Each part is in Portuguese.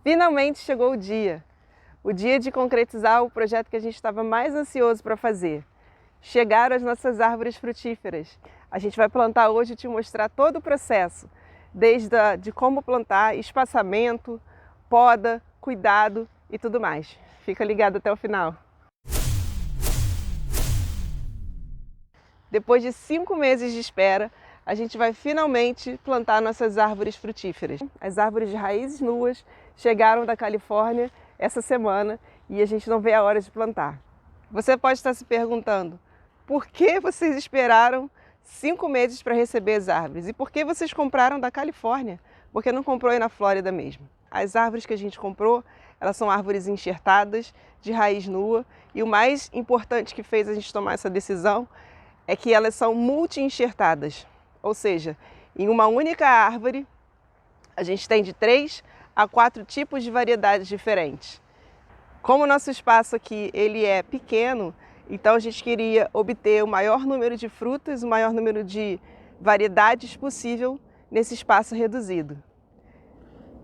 Finalmente chegou o dia de concretizar o projeto que a gente estava mais ansioso para fazer. Chegaram as nossas árvores frutíferas. A gente vai plantar hoje e te mostrar todo o processo, de como plantar, espaçamento, poda, cuidado e tudo mais. Fica ligado até o final. Depois de 5 meses de espera, a gente vai finalmente plantar nossas árvores frutíferas. As árvores de raízes nuas chegaram da Califórnia essa semana e a gente não vê a hora de plantar. Você pode estar se perguntando, por que vocês esperaram 5 meses para receber as árvores? E por que vocês compraram da Califórnia? Por que não comprou aí na Flórida mesmo? As árvores que a gente comprou, elas são árvores enxertadas, de raiz nua, e o mais importante que fez a gente tomar essa decisão é que elas são multi-enxertadas. Ou seja, em uma única árvore, a gente tem de 3 a 4 tipos de variedades diferentes. Como o nosso espaço aqui ele é pequeno, então a gente queria obter o maior número de frutas, o maior número de variedades possível nesse espaço reduzido.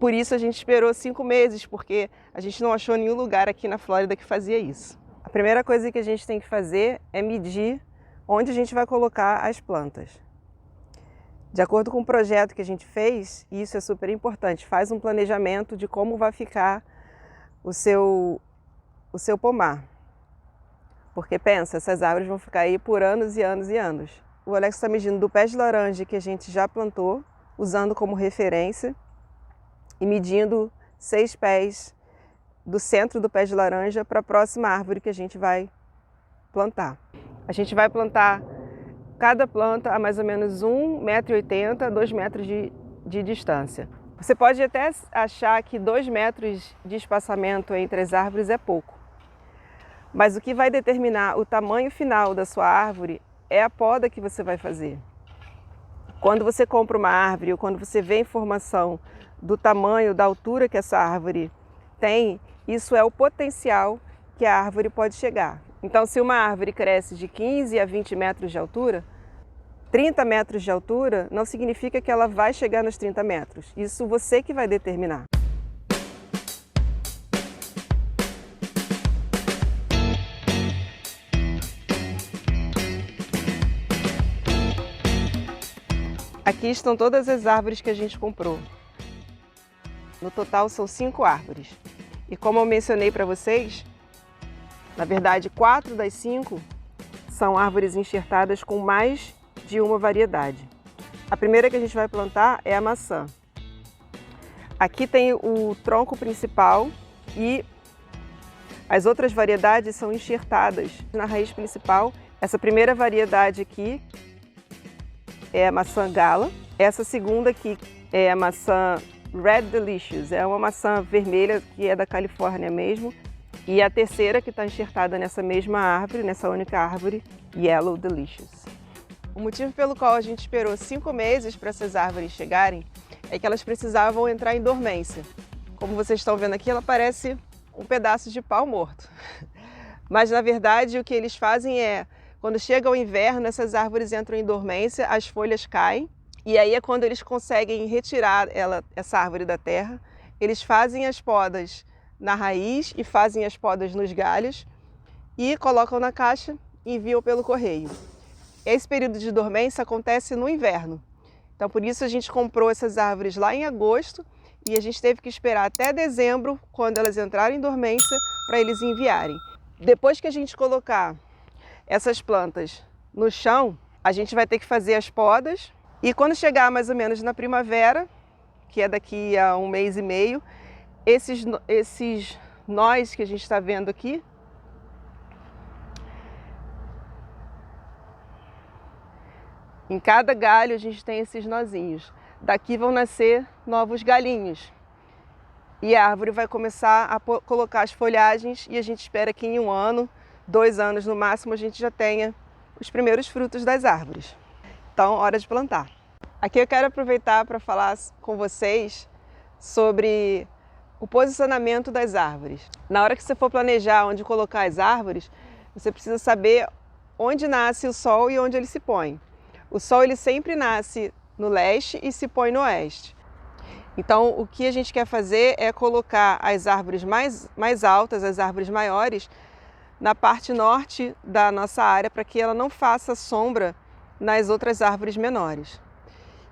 Por isso a gente esperou 5 meses, porque a gente não achou nenhum lugar aqui na Flórida que fazia isso. A primeira coisa que a gente tem que fazer é medir onde a gente vai colocar as plantas. De acordo com o projeto que a gente fez, e isso é super importante, faz um planejamento de como vai ficar o seu pomar. Porque pensa, essas árvores vão ficar aí por anos e anos e anos. O Alex está medindo do pé de laranja que a gente já plantou, usando como referência, e medindo 6 pés do centro do pé de laranja para a próxima árvore que a gente vai plantar. A gente vai plantar cada planta a mais ou menos 1,80 m a 2 metros de distância. Você pode até achar que 2 metros de espaçamento entre as árvores é pouco. Mas o que vai determinar o tamanho final da sua árvore é a poda que você vai fazer. Quando você compra uma árvore ou quando você vê a informação do tamanho, da altura que essa árvore tem, isso é o potencial que a árvore pode chegar. Então, se uma árvore cresce de 15 a 20 metros de altura, 30 metros de altura não significa que ela vai chegar nos 30 metros. Isso você que vai determinar. Aqui estão todas as árvores que a gente comprou. No total são 5 árvores. E como eu mencionei para vocês, na verdade 4 das 5 são árvores enxertadas com mais de uma variedade. A primeira que a gente vai plantar é a maçã. Aqui tem o tronco principal e as outras variedades são enxertadas na raiz principal. Essa primeira variedade aqui é a maçã gala. Essa segunda aqui é a maçã Red Delicious, é uma maçã vermelha que é da Califórnia mesmo. E a terceira que está enxertada nessa mesma árvore, nessa única árvore, Yellow Delicious. O motivo pelo qual a gente esperou 5 meses para essas árvores chegarem é que elas precisavam entrar em dormência. Como vocês estão vendo aqui, ela parece um pedaço de pau morto. Mas na verdade o que eles fazem é, quando chega o inverno, essas árvores entram em dormência, as folhas caem, e aí é quando eles conseguem retirar essa árvore da terra. Eles fazem as podas na raiz e fazem as podas nos galhos e colocam na caixa e enviam pelo correio. Esse período de dormência acontece no inverno. Então por isso a gente comprou essas árvores lá em agosto e a gente teve que esperar até dezembro, quando elas entrarem em dormência, para eles enviarem. Depois que a gente colocar essas plantas no chão, a gente vai ter que fazer as podas e quando chegar mais ou menos na primavera, que é daqui a 1 mês e meio, esses nós que a gente está vendo aqui, em cada galho a gente tem esses nozinhos. Daqui vão nascer novos galinhos. E a árvore vai começar a colocar as folhagens e a gente espera que em 1 ano, 2 anos no máximo, a gente já tenha os primeiros frutos das árvores. Então, hora de plantar. Aqui eu quero aproveitar para falar com vocês sobre o posicionamento das árvores. Na hora que você for planejar onde colocar as árvores, você precisa saber onde nasce o sol e onde ele se põe. O sol ele sempre nasce no leste e se põe no oeste. Então, o que a gente quer fazer é colocar as árvores mais altas, as árvores maiores, na parte norte da nossa área, para que ela não faça sombra nas outras árvores menores.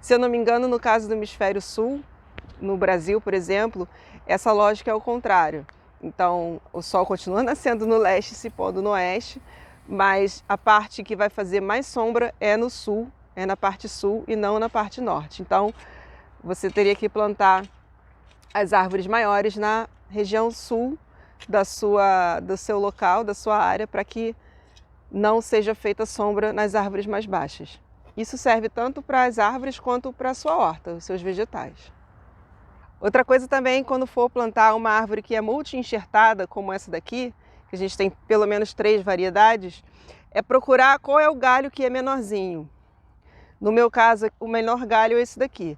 Se eu não me engano, no caso do hemisfério sul, no Brasil, por exemplo, essa lógica é o contrário. Então, o sol continua nascendo no leste e se pondo no oeste, mas a parte que vai fazer mais sombra é no sul, é na parte sul e não na parte norte. Então, você teria que plantar as árvores maiores na região sul do seu local, da sua área, para que não seja feita sombra nas árvores mais baixas. Isso serve tanto para as árvores quanto para a sua horta, os seus vegetais. Outra coisa também, quando for plantar uma árvore que é multi-enxertada, como essa daqui, que a gente tem pelo menos 3 variedades, é procurar qual é o galho que é menorzinho. No meu caso, o menor galho é esse daqui.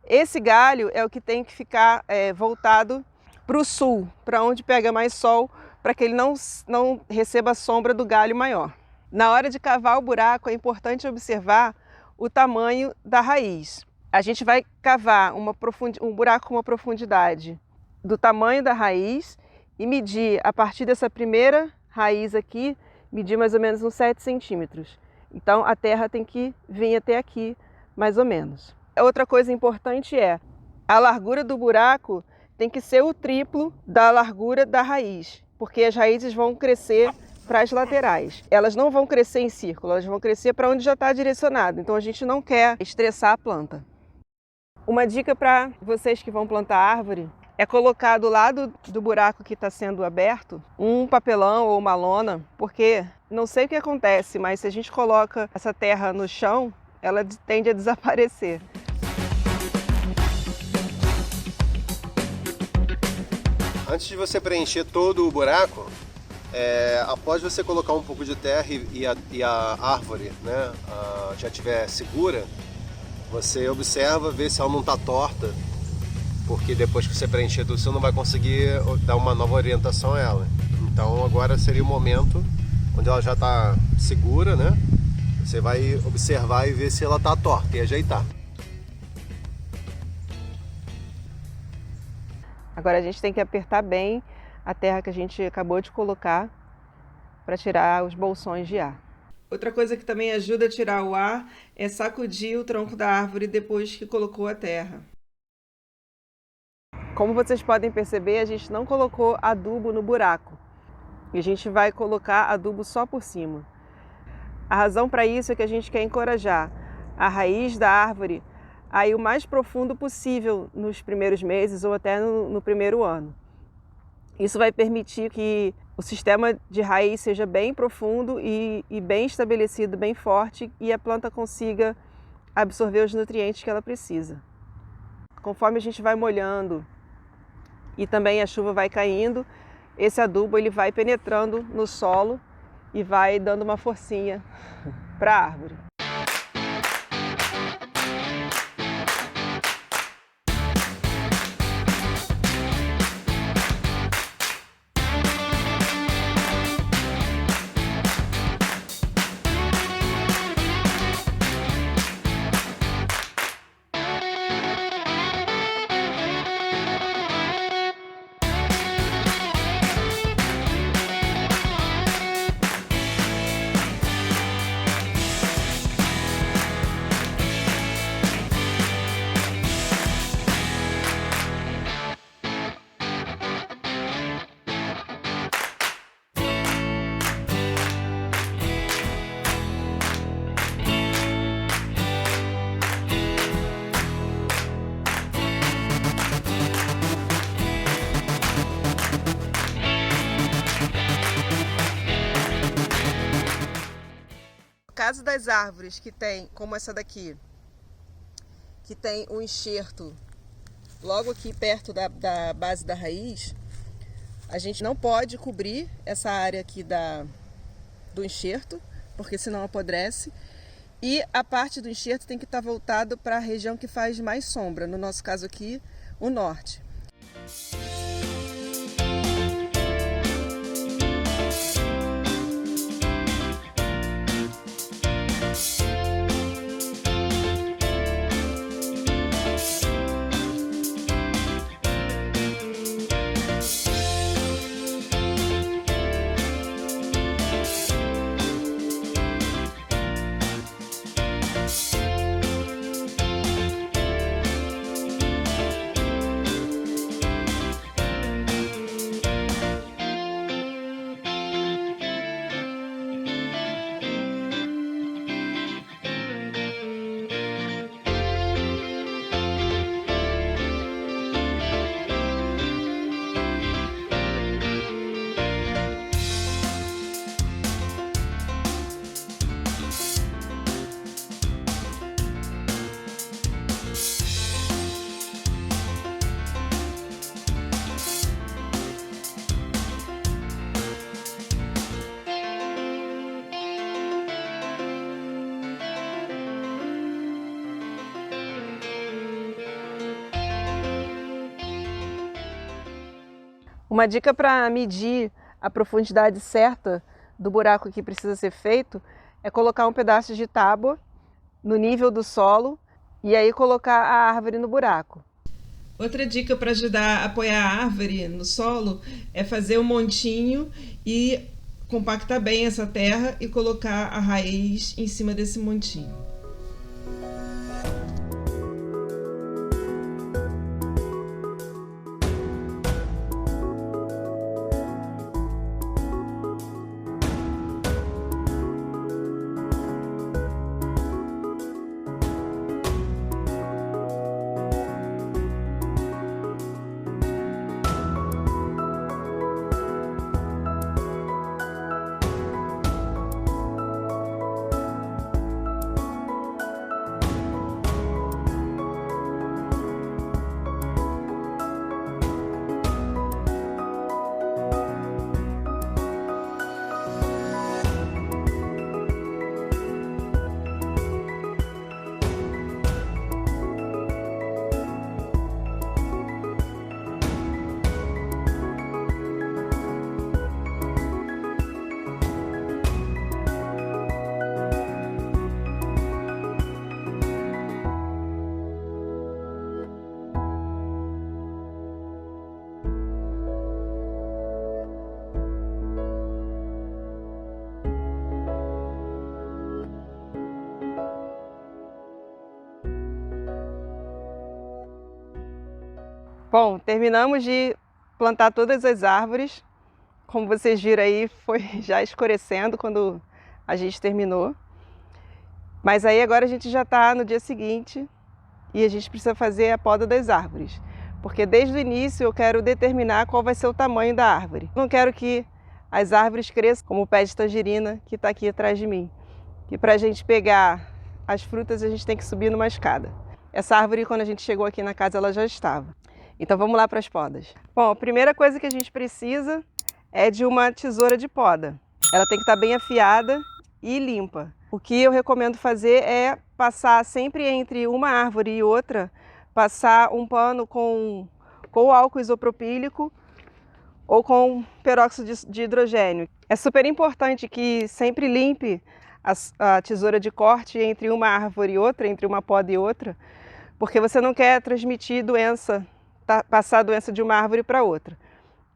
Esse galho é o que tem que ficar voltado para o sul, para onde pega mais sol, para que ele não receba a sombra do galho maior. Na hora de cavar o buraco, é importante observar o tamanho da raiz. A gente vai cavar um buraco com uma profundidade do tamanho da raiz e medir, a partir dessa primeira raiz aqui, medir mais ou menos uns 7 centímetros. Então a terra tem que vir até aqui, mais ou menos. Outra coisa importante é, a largura do buraco tem que ser o triplo da largura da raiz, porque as raízes vão crescer para as laterais. Elas não vão crescer em círculo, elas vão crescer para onde já está direcionado. Então a gente não quer estressar a planta. Uma dica para vocês que vão plantar árvore é colocar do lado do buraco que está sendo aberto um papelão ou uma lona, porque não sei o que acontece, mas se a gente coloca essa terra no chão, ela tende a desaparecer. Antes de você preencher todo o buraco, após você colocar um pouco de terra e a árvore, né, já estiver segura, você observa, vê se ela não está torta, porque depois que você preencher tudo, você não vai conseguir dar uma nova orientação a ela. Então agora seria o momento onde ela já está segura, né? Você vai observar e ver se ela está torta e ajeitar. Agora a gente tem que apertar bem a terra que a gente acabou de colocar para tirar os bolsões de ar. Outra coisa que também ajuda a tirar o ar é sacudir o tronco da árvore depois que colocou a terra. Como vocês podem perceber, a gente não colocou adubo no buraco. E a gente vai colocar adubo só por cima. A razão para isso é que a gente quer encorajar a raiz da árvore a ir o mais profundo possível nos primeiros meses ou até no primeiro ano. Isso vai permitir que o sistema de raiz seja bem profundo e bem estabelecido, bem forte, e a planta consiga absorver os nutrientes que ela precisa. Conforme a gente vai molhando e também a chuva vai caindo, esse adubo ele vai penetrando no solo e vai dando uma forcinha para a árvore. No caso das árvores que tem, como essa daqui, que tem um enxerto logo aqui perto da base da raiz, a gente não pode cobrir essa área aqui do enxerto, porque senão apodrece. E a parte do enxerto tem que estar voltado para a região que faz mais sombra, no nosso caso aqui, o norte. Uma dica para medir a profundidade certa do buraco que precisa ser feito é colocar um pedaço de tábua no nível do solo e aí colocar a árvore no buraco. Outra dica para ajudar a apoiar a árvore no solo é fazer um montinho e compactar bem essa terra e colocar a raiz em cima desse montinho. Bom, terminamos de plantar todas as árvores. Como vocês viram aí, foi já escurecendo quando a gente terminou. Mas aí agora a gente já está no dia seguinte e a gente precisa fazer a poda das árvores. Porque desde o início eu quero determinar qual vai ser o tamanho da árvore. Não quero que as árvores cresçam como o pé de tangerina que está aqui atrás de mim. Que para a gente pegar as frutas a gente tem que subir numa escada. Essa árvore, quando a gente chegou aqui na casa, ela já estava. Então vamos lá para as podas. Bom, a primeira coisa que a gente precisa é de uma tesoura de poda. Ela tem que estar bem afiada e limpa. O que eu recomendo fazer é passar sempre entre uma árvore e outra, passar um pano com álcool isopropílico ou com peróxido de hidrogênio. É super importante que sempre limpe a tesoura de corte entre uma árvore e outra, entre uma poda e outra, porque você não quer transmitir doença, passar a doença de uma árvore para outra.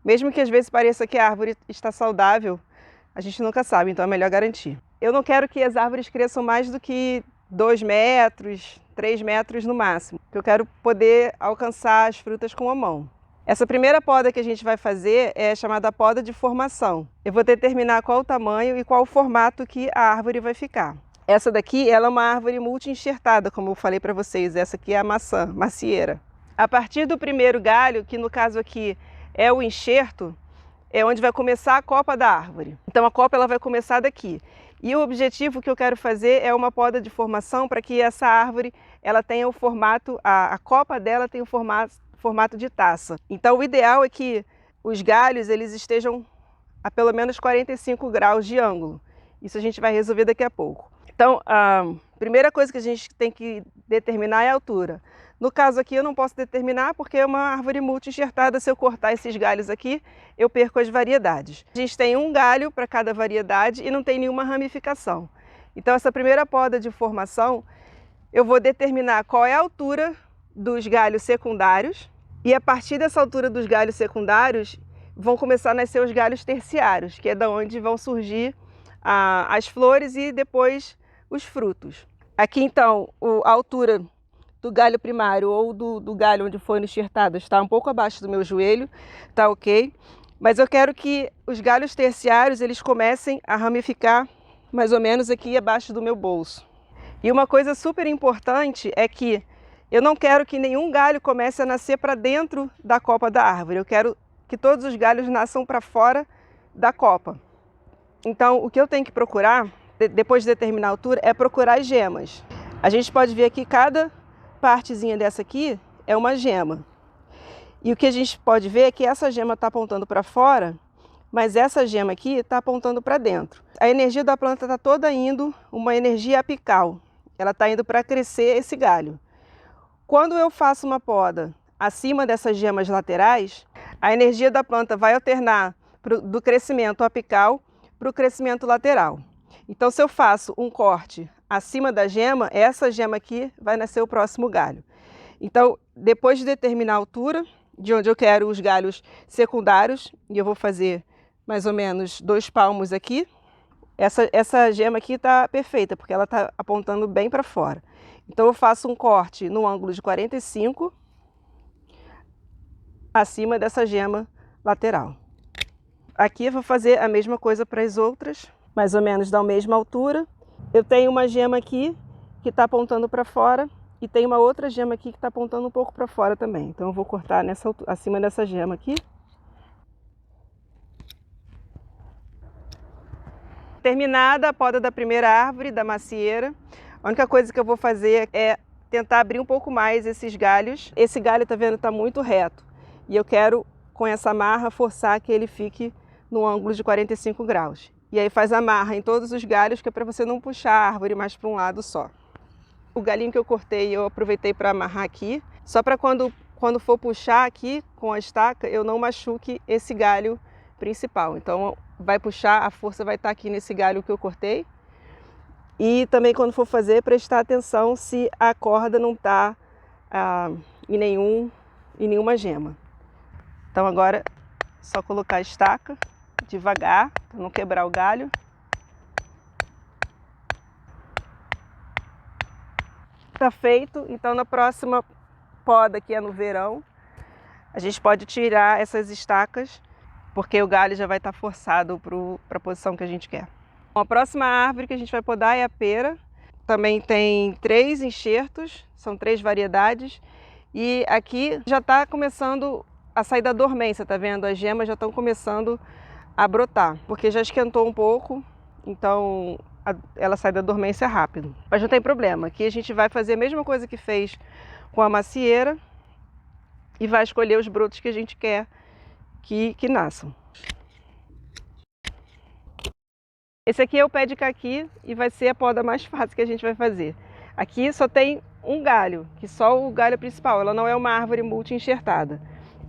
Mesmo que às vezes pareça que a árvore está saudável, a gente nunca sabe, então é melhor garantir. Eu não quero que as árvores cresçam mais do que 2 metros, 3 metros no máximo, porque eu quero poder alcançar as frutas com a mão. Essa primeira poda que a gente vai fazer é chamada poda de formação. Eu vou determinar qual o tamanho e qual o formato que a árvore vai ficar. Essa daqui ela é uma árvore multi-enxertada, como eu falei para vocês. Essa aqui é a maçã, macieira. A partir do primeiro galho, que no caso aqui é o enxerto, é onde vai começar a copa da árvore. Então a copa ela vai começar daqui. E o objetivo que eu quero fazer é uma poda de formação para que essa árvore ela tenha o formato, a copa dela tenha o formato de taça. Então o ideal é que os galhos eles estejam a pelo menos 45 graus de ângulo. Isso a gente vai resolver daqui a pouco. Então a primeira coisa que a gente tem que determinar é a altura. No caso aqui eu não posso determinar porque é uma árvore multi-enxertada. Se eu cortar esses galhos aqui, eu perco as variedades. A gente tem um galho para cada variedade e não tem nenhuma ramificação. Então essa primeira poda de formação, eu vou determinar qual é a altura dos galhos secundários e a partir dessa altura dos galhos secundários vão começar a nascer os galhos terciários, que é da onde vão surgir as flores e depois os frutos. Aqui então a altura do galho primário ou do galho onde foi enxertado está um pouco abaixo do meu joelho, tá ok? Mas eu quero que os galhos terciários eles comecem a ramificar mais ou menos aqui abaixo do meu bolso. E uma coisa super importante é que eu não quero que nenhum galho comece a nascer para dentro da copa da árvore. Eu quero que todos os galhos nasçam para fora da copa. Então o que eu tenho que procurar, depois de determinar a altura, é procurar as gemas. A gente pode ver aqui cada partezinha dessa aqui é uma gema. E o que a gente pode ver é que essa gema está apontando para fora, mas essa gema aqui está apontando para dentro. A energia da planta está toda indo, uma energia apical. Ela está indo para crescer esse galho. Quando eu faço uma poda acima dessas gemas laterais, A energia da planta vai alternar do crescimento apical para o crescimento lateral. Então, se eu faço um corte acima da gema, essa gema aqui vai nascer o próximo galho. Então, depois de determinar a altura de onde eu quero os galhos secundários, e eu vou fazer mais ou menos 2 palmos aqui, essa gema aqui está perfeita, porque ela está apontando bem para fora. Então, eu faço um corte no ângulo de 45 acima dessa gema lateral. Aqui eu vou fazer a mesma coisa para as outras, mais ou menos da mesma altura. Eu tenho uma gema aqui que está apontando para fora e tem uma outra gema aqui que está apontando um pouco para fora também. Então eu vou cortar nessa altura, acima dessa gema aqui. Terminada a poda da primeira árvore, da macieira, a única coisa que eu vou fazer é tentar abrir um pouco mais esses galhos. Esse galho, tá vendo, está muito reto. E eu quero, com essa amarra, forçar que ele fique no ângulo de 45 graus. E aí faz amarra em todos os galhos, que é para você não puxar a árvore mais para um lado só. O galinho que eu cortei, eu aproveitei para amarrar aqui, só para quando for puxar aqui com a estaca, eu não machuque esse galho principal. Então vai puxar, a força vai estar aqui nesse galho que eu cortei. E também quando for fazer, prestar atenção se a corda não está em nenhuma gema. Então agora só colocar a estaca devagar, para não quebrar o galho. Está feito, então na próxima poda, que é no verão, a gente pode tirar essas estacas, porque o galho já vai estar forçado para a posição que a gente quer. A próxima árvore que a gente vai podar é a pera. Também tem 3 enxertos, são 3 variedades. E aqui já está começando a sair da dormência, tá vendo? As gemas já estão começando a brotar, porque já esquentou um pouco, então ela sai da dormência rápido. Mas não tem problema, aqui a gente vai fazer a mesma coisa que fez com a macieira e vai escolher os brotos que a gente quer que nasçam. Esse aqui é o pé de caqui e vai ser a poda mais fácil que a gente vai fazer. Aqui só tem um galho, que só o galho principal, ela não é uma árvore multi-enxertada.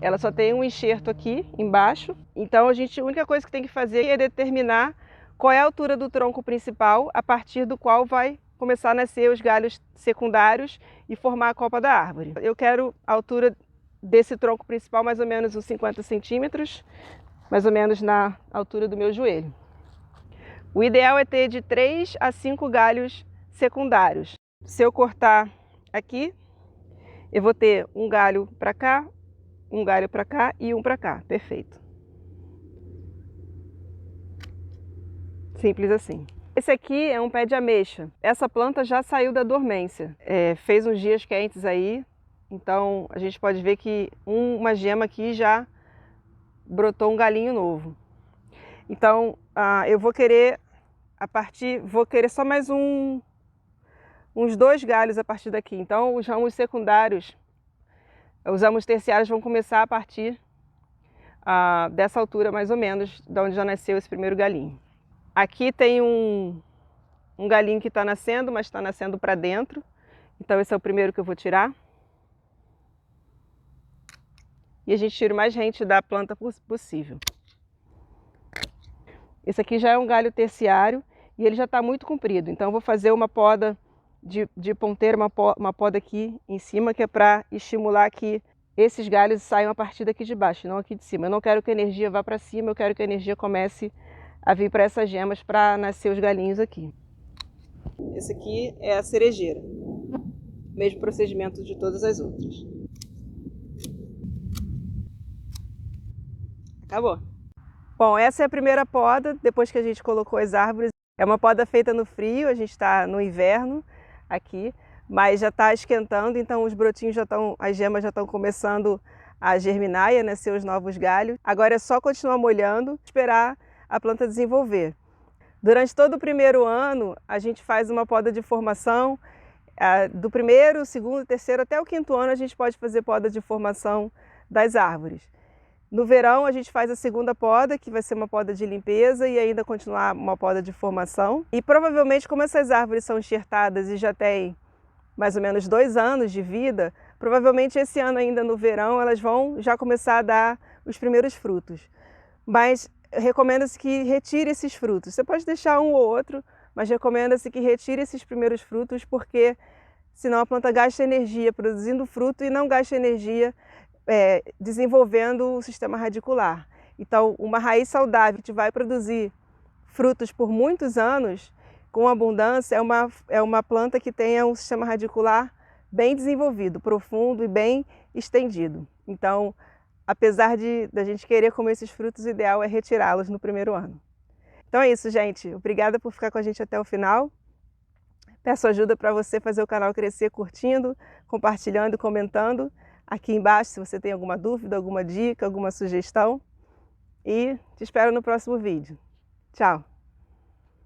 Ela só tem um enxerto aqui embaixo, então a única coisa que tem que fazer é determinar qual é a altura do tronco principal, a partir do qual vai começar a nascer os galhos secundários e formar a copa da árvore. Eu quero a altura desse tronco principal mais ou menos uns 50 centímetros, mais ou menos na altura do meu joelho. O ideal é ter de 3 a 5 galhos secundários. Se eu cortar aqui, eu vou ter um galho para cá, um galho para cá e um para cá. Perfeito. Simples assim. Esse aqui é um pé de ameixa. Essa planta já saiu da dormência. Fez uns dias quentes aí, então a gente pode ver que uma gema aqui já brotou um galinho novo. Então eu vou querer só mais uns 2 galhos a partir daqui. Então os ramos secundários, os ramos terciários vão começar a partir dessa altura mais ou menos, de onde já nasceu esse primeiro galinho. Aqui tem um galinho que está nascendo, mas está nascendo para dentro. Então esse é o primeiro que eu vou tirar. E a gente tira o mais rente da planta possível. Esse aqui já é um galho terciário e ele já está muito comprido. Então eu vou fazer uma poda de ponteira, uma poda aqui em cima, que é para estimular que esses galhos saiam a partir daqui de baixo, não aqui de cima. Eu não quero que a energia vá para cima, eu quero que a energia comece a vir para essas gemas para nascer os galinhos aqui. Esse aqui é a cerejeira. Mesmo procedimento de todas as outras. Acabou. Bom, essa é a primeira poda, depois que a gente colocou as árvores. É uma poda feita no frio, a gente está no inverno aqui, mas já está esquentando, então os brotinhos as gemas já estão começando a germinar e a nascer os novos galhos. Agora é só continuar molhando, esperar a planta desenvolver. Durante todo o primeiro ano, a gente faz uma poda de formação. Do primeiro, segundo, terceiro até o 5º ano, a gente pode fazer poda de formação das árvores. No verão, a gente faz a segunda poda, que vai ser uma poda de limpeza e ainda continuar uma poda de formação. E provavelmente, como essas árvores são enxertadas e já têm mais ou menos 2 anos de vida, Provavelmente esse ano ainda no verão elas vão já começar a dar os primeiros frutos. Mas recomenda-se que retire esses frutos. Você pode deixar um ou outro, mas recomenda-se que retire esses primeiros frutos, porque senão a planta gasta energia produzindo fruto e não gasta energia desenvolvendo o sistema radicular. Então, uma raiz saudável que vai produzir frutos por muitos anos, com abundância, é uma planta que tenha um sistema radicular bem desenvolvido, profundo e bem estendido. Então, apesar da gente querer comer esses frutos, o ideal é retirá-los no primeiro ano. Então é isso, gente. Obrigada por ficar com a gente até o final. Peço ajuda para você fazer o canal crescer curtindo, compartilhando e comentando aqui embaixo se você tem alguma dúvida, alguma dica, alguma sugestão. E te espero no próximo vídeo. Tchau!